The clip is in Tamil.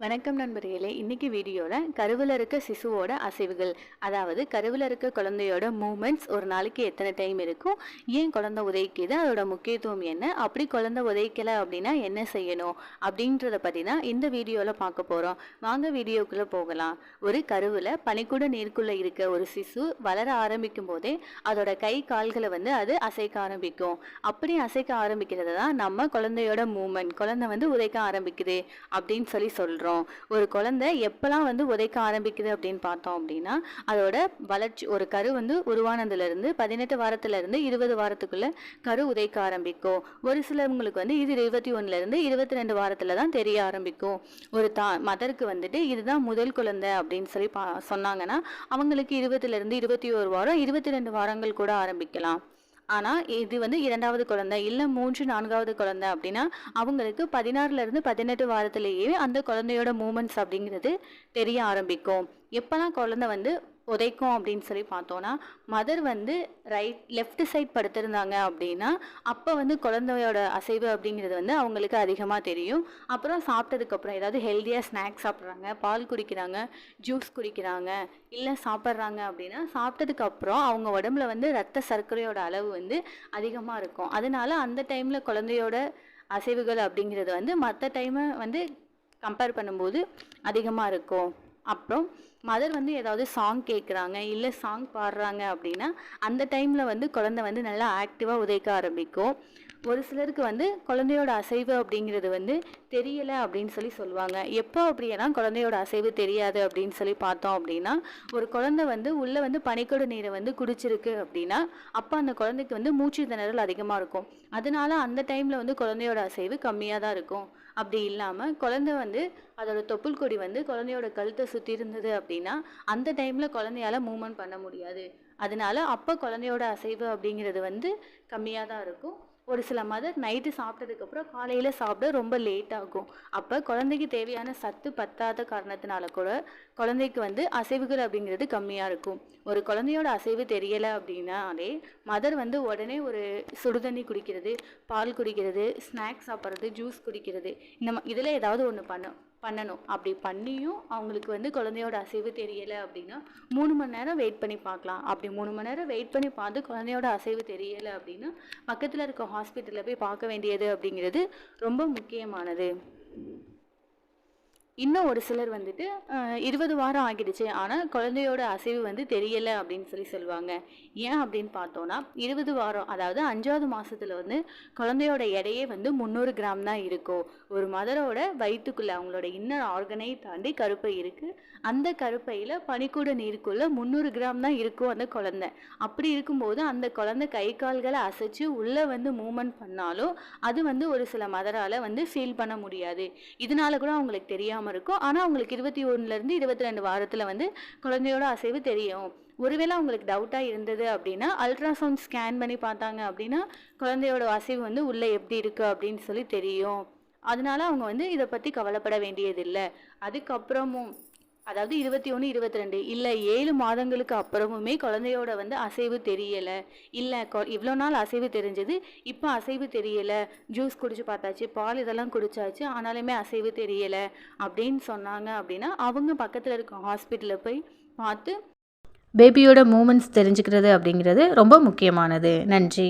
வணக்கம் நண்பர்களே. இன்னைக்கு வீடியோவில் கருவில் இருக்க சிசுவோட அசைவுகள், அதாவது கருவில் இருக்க குழந்தையோட மூமெண்ட்ஸ் ஒரு நாளைக்கு எத்தனை டைம் இருக்கும், ஏன் குழந்தை உதைக்குது, அதோட முக்கியத்துவம் என்ன, அப்படி குழந்தை உதைக்கலை அப்படின்னா என்ன செய்யணும் அப்படின்றத பற்றி தான் இந்த வீடியோவில் பார்க்க போகிறோம். வாங்க வீடியோக்குள்ளே போகலாம். ஒரு கருவில் பனிக்கூட நீருக்குள்ளே இருக்க ஒரு சிசு வளர ஆரம்பிக்கும் போதே அதோட கை கால்களை அது அசைக்க ஆரம்பிக்கும். அப்படி அசைக்க ஆரம்பிக்கிறது தான் நம்ம குழந்தையோட மூமெண்ட், குழந்தை உதைக்க ஆரம்பிக்குது அப்படின்னு சொல்கிறோம். ஒரு குழந்தை எப்பெல்லாம் உதைக்க ஆரம்பிக்குது அப்படின்னு பார்த்தோம் அப்படின்னா, அதோட வளர்ச்சி, ஒரு கரு உருவானதுல இருந்து 18 வாரத்துல இருந்து 20 வாரத்துக்குள்ள கரு உதைக்க ஆரம்பிக்கும். ஒரு சிலவங்களுக்கு இது 21 இருந்து 22 வாரத்துல தான் தெரிய ஆரம்பிக்கும். ஒரு மதருக்கு இதுதான் முதல் குழந்தை அப்படின்னு சொல்லி சொன்னாங்கன்னா அவங்களுக்கு 20 இருந்து 21 வாரம் 22 வாரங்கள் கூட ஆரம்பிக்கலாம். ஆனால் இது இரண்டாவது குழந்தை இல்லை 3, 4வது குழந்தை அப்படின்னா அவங்களுக்கு 16லேருந்து 18 வாரத்திலேயே அந்த குழந்தையோட மூமெண்ட்ஸ் அப்படிங்கிறது தெரிய ஆரம்பிக்கும். எப்போல்லாம் குழந்தை உதைக்கும் அப்படின்னு சொல்லி பார்த்தோன்னா, மதர் லெஃப்ட் சைட் படுத்திருந்தாங்க அப்படின்னா அப்போ குழந்தையோட அசைவு அப்படிங்கிறது அவங்களுக்கு அதிகமாக தெரியும். அப்புறம் சாப்பிட்டதுக்கப்புறம் ஏதாவது ஹெல்த்தியாக ஸ்நாக்ஸ் சாப்பிட்றாங்க, பால் குடிக்கிறாங்க, ஜூஸ் குடிக்கிறாங்க, இல்லை சாப்பிட்றாங்க அப்படின்னா சாப்பிட்டதுக்கப்புறம் அவங்க உடம்புல ரத்த சர்க்கரையோட அளவு அதிகமாக இருக்கும். அதனால அந்த டைமில் குழந்தையோட அசைவுகள் அப்படிங்கிறது மற்ற டைமை கம்பேர் பண்ணும்போது அதிகமாக இருக்கும். அப்புறம் மதர் ஏதாவது சாங் கேட்குறாங்க, இல்லை சாங் பாடுறாங்க அப்படின்னா அந்த டைமில் குழந்தை நல்லா ஆக்டிவாக உதைக்க ஆரம்பிக்கும். ஒரு சிலருக்கு குழந்தையோட அசைவு அப்படிங்கிறது தெரியலை அப்படின்னு சொல்லுவாங்க. எப்போ அப்படின்னா குழந்தையோட அசைவு தெரியாது அப்படின்னு சொல்லி பார்த்தோம் அப்படின்னா, ஒரு குழந்தை உள்ளே பனிக்கூட நீரை குடிச்சிருக்கு அப்படின்னா அப்போ அந்த குழந்தைக்கு மூச்சு திணறல் அதிகமாக இருக்கும். அதனால அந்த டைமில் குழந்தையோட அசைவு கம்மியாக தான் இருக்கும். அப்படி இல்லாமல் குழந்தை அதோட தொப்புள் கொடி குழந்தையோட கழுத்தை சுற்றி இருந்தது அப்படின்னா அந்த டைமில் குழந்தையால மூவ்மெண்ட் பண்ண முடியாது. அதனால அப்போ குழந்தையோட அசைவு அப்படிங்கிறது கம்மியாக தான் இருக்கும். ஒரு சில மதர் நைட்டு சாப்பிட்டதுக்கப்புறம் காலையில் சாப்பிட ரொம்ப லேட் ஆகும். அப்போ குழந்தைக்கு தேவையான சத்து பத்தாத காரணத்தினால கூட குழந்தைக்கு அசைவுகள் அப்படிங்கிறது கம்மியாக இருக்கும். ஒரு குழந்தையோட அசைவு தெரியலை அப்படின்னாலே மதர் உடனே ஒரு சுடுதண்ணி குடிக்கிறது, பால் குடிக்கிறது, ஸ்நாக்ஸ் சாப்பிட்றது, ஜூஸ் குடிக்கிறது, இதில் ஏதாவது ஒன்று பண்ணணும். அப்படி பண்ணியும் அவங்களுக்கு குழந்தையோட அசைவு தெரியலை அப்படின்னா 3 மணி நேரம் வெயிட் பண்ணி பார்க்கலாம். அப்படி 3 மணி நேரம் வெயிட் பண்ணி பார்த்து குழந்தையோட அசைவு தெரியலை அப்படின்னா பக்கத்தில் இருக்க ஹாஸ்பிட்டலில் போய் பார்க்க வேண்டியது அப்படிங்கிறது ரொம்ப முக்கியமானது. இன்னும் ஒரு சிலர் 20 வாரம் ஆகிடுச்சு ஆனால் குழந்தையோட அசைவு தெரியலை அப்படின்னு சொல்லுவாங்க. ஏன் அப்படின்னு பார்த்தோன்னா 20 வாரம், அதாவது 5வது மாதத்தில் குழந்தையோட எடையே 300 கிராம் தான் இருக்கும். ஒரு மதரோட வயிற்றுக்குள்ளே அவங்களோட இன்னர் ஆர்கனை தாண்டி கருப்பை இருக்குது. அந்த கருப்பையில் பனிக்கூட நீருக்குள்ளே 300 கிராம் தான் இருக்கும் அந்த குழந்தை. அப்படி இருக்கும்போது அந்த குழந்தை கை கால்களை அசைச்சு உள்ளே மூவ்மெண்ட் பண்ணாலும் அது ஒரு சில மதரால் ஃபீல் பண்ண முடியாது. இதனால கூட அவங்களுக்கு தெரியாமல் இருக்கும். ஆனால் அவங்களுக்கு 21லேருந்து 22 வாரத்தில் குழந்தையோட அசைவு தெரியும். ஒருவேளை அவங்களுக்கு டவுட்டாக இருந்தது அப்படின்னா அல்ட்ராசவுண்ட் ஸ்கேன் பண்ணி பார்த்தாங்க அப்படின்னா குழந்தையோட அசைவு உள்ளே எப்படி இருக்குது அப்படின்னு தெரியும். அதனால அவங்க இதை பற்றி கவலைப்பட வேண்டியதில்லை. அதுக்கப்புறமும், அதாவது 21, 22 இல்லை 7 மாதங்களுக்கு அப்புறமுமே குழந்தையோட அசைவு தெரியலை, இல்லை இவ்வளோ நாள் அசைவு தெரிஞ்சது இப்போ அசைவு தெரியலை, ஜூஸ் குடிச்சு பார்த்தாச்சு, பால் இதெல்லாம் குடிச்சாச்சு, ஆனாலுமே அசைவு தெரியலை அப்படின்னு சொன்னாங்க அப்படின்னா அவங்க பக்கத்தில் இருக்க ஹாஸ்பிட்டலில் போய் பார்த்து பேபியோட மூமெண்ட்ஸ் தெரிஞ்சுக்கிறது அப்படிங்கிறது ரொம்ப முக்கியமானது. நன்றி.